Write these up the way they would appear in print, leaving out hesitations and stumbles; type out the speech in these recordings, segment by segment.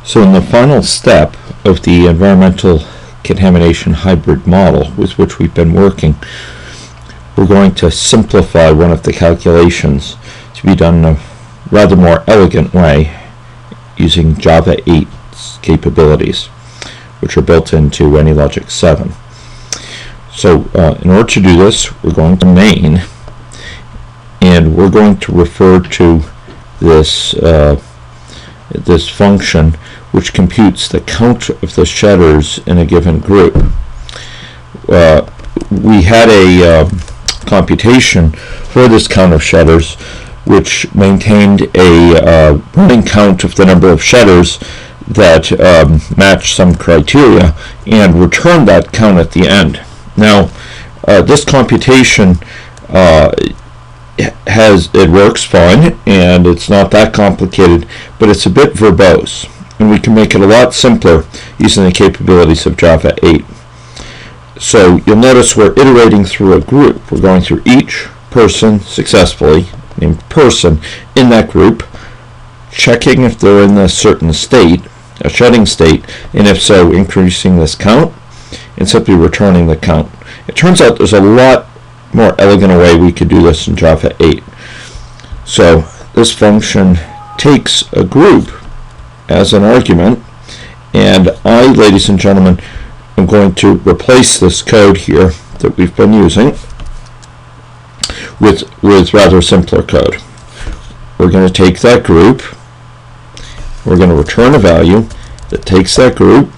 So in the final step of the environmental contamination hybrid model with which we've been working, we're going to simplify one of the calculations to be done in a rather more elegant way using Java 8's capabilities, which are built into AnyLogic 7. So in order to do this, we're going to main, and we're going to refer to this this function which computes the count of the shedders in a given group. We had a computation for this count of shedders which maintained a running count of the number of shedders that matched some criteria and returned that count at the end. Now, this computation it works fine, and it's not that complicated, but it's a bit verbose, and we can make it a lot simpler using the capabilities of Java 8. So you'll notice we're iterating through a group. We're going through each person successfully, named person, in that group, checking if they're in a certain state, a shedding state, and if so, increasing this count, and simply returning the count. It turns out there's a lot more elegant way we could do this in Java 8. So this function takes a group as an argument, and I, ladies and gentlemen, am going to replace this code here that we've been using with rather simpler code. We're going to take that group, we're going to return a value that takes that group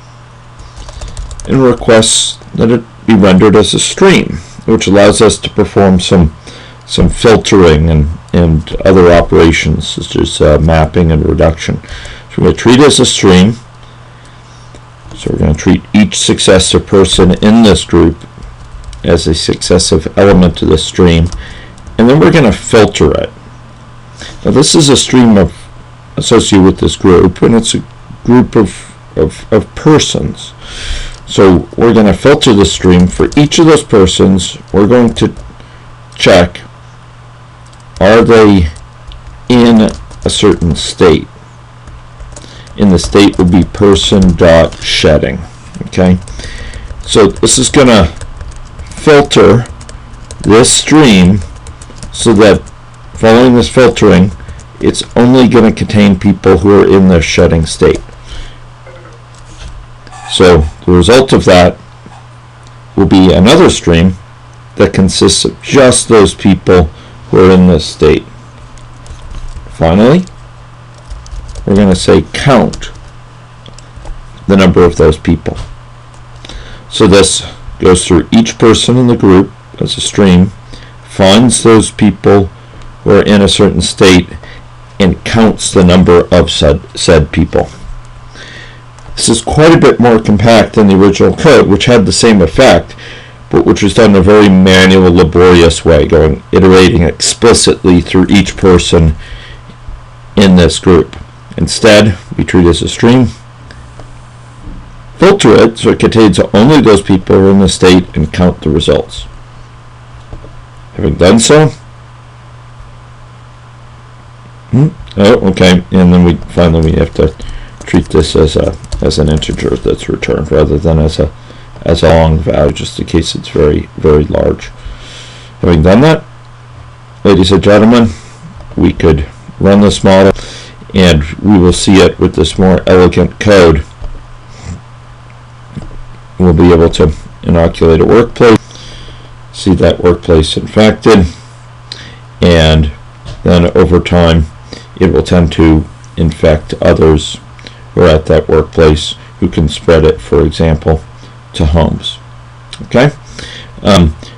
and requests that it be rendered as a stream, which allows us to perform some filtering and other operations such as mapping and reduction. So we're going to treat it as a stream. So we're going to treat each successive person in this group as a successive element to the stream, and then we're going to filter it. Now this is a stream associated with this group, and it's a group of persons. So we're going to filter the stream for each of those persons. We're going to check, are they in a certain state? In the state would be person.shedding. Okay, so this is going to filter this stream so that following this filtering, it's only going to contain people who are in the shedding state. So the result of that will be another stream that consists of just those people who are in this state. Finally, we're going to say count the number of those people. So this goes through each person in the group as a stream, finds those people who are in a certain state, and counts the number of said people. This is quite a bit more compact than the original code, which had the same effect, but which was done in a very manual, laborious way, iterating explicitly through each person in this group. Instead, we treat it as a stream, filter it so it contains only those people who are in the state, and count the results. Having done so, okay, and then we have to treat this as an integer that's returned rather than as a long value, just in case it's very, very large. Having done that, ladies and gentlemen, we could run this model, and we will see it with this more elegant code. We'll be able to inoculate a workplace, see that workplace infected, and then over time it will tend to infect others who are at that workplace, who can spread it, for example, to homes. Okay,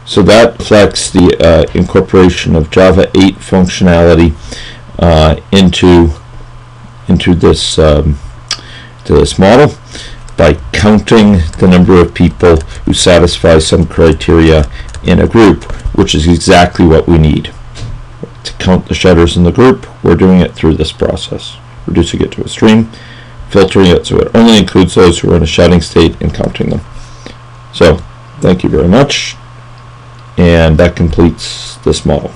so that reflects the incorporation of Java 8 functionality into this model by counting the number of people who satisfy some criteria in a group, which is exactly what we need. To count the shedders in the group, we're doing it through this process, reducing it to a stream, filtering it so it only includes those who are in a shedding state, and counting them. So, thank you very much, and that completes this model.